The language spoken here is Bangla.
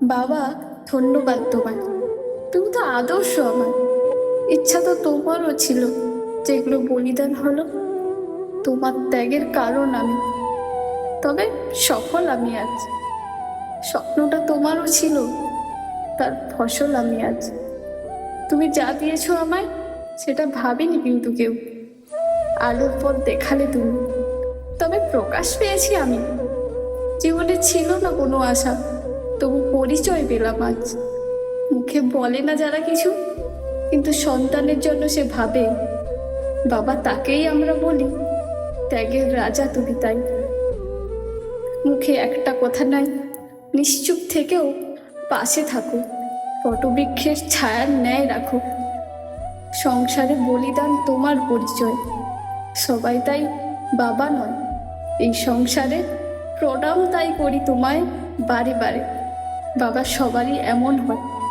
বাবা, ধন্যবাদ তোমায়। তুমি তো আদর্শ আমার। ইচ্ছা তো তোমারও ছিল, যেগুলো বলিদান হলো। তোমার ত্যাগের কারণ আমি, তবে সফল আমি আজ। স্বপ্নটা তোমারও ছিল, তার ফসল আমি আজ। তুমি যা দিয়েছো আমায়, সেটা ভাবিনি কিন্তু কেউ। আলোর পথ দেখালে তুমি, তবে প্রকাশ পেয়েছি আমি। জীবনে ছিল না কোনো আশা, তবু পরিচয় পেলাম আজ। মুখে বলে না যারা কিছু, কিন্তু সন্তানের জন্য সে ভাবে। বাবা, তাকেই আমরা বলি ত্যাগের রাজা তুমি তাই। মুখে একটা কথা নাই, নিশ্চুপ থেকেও পাশে থাকো। বটবৃক্ষের ছায়ার ন্যায় রাখো। সংসারে বলিদান তোমার পরিচয়। সবাই তাই বাবা নয় এই সংসারে, প্রণাম তাই করি তোমায় বারে বারে। বাবা সবারই এমন হয়।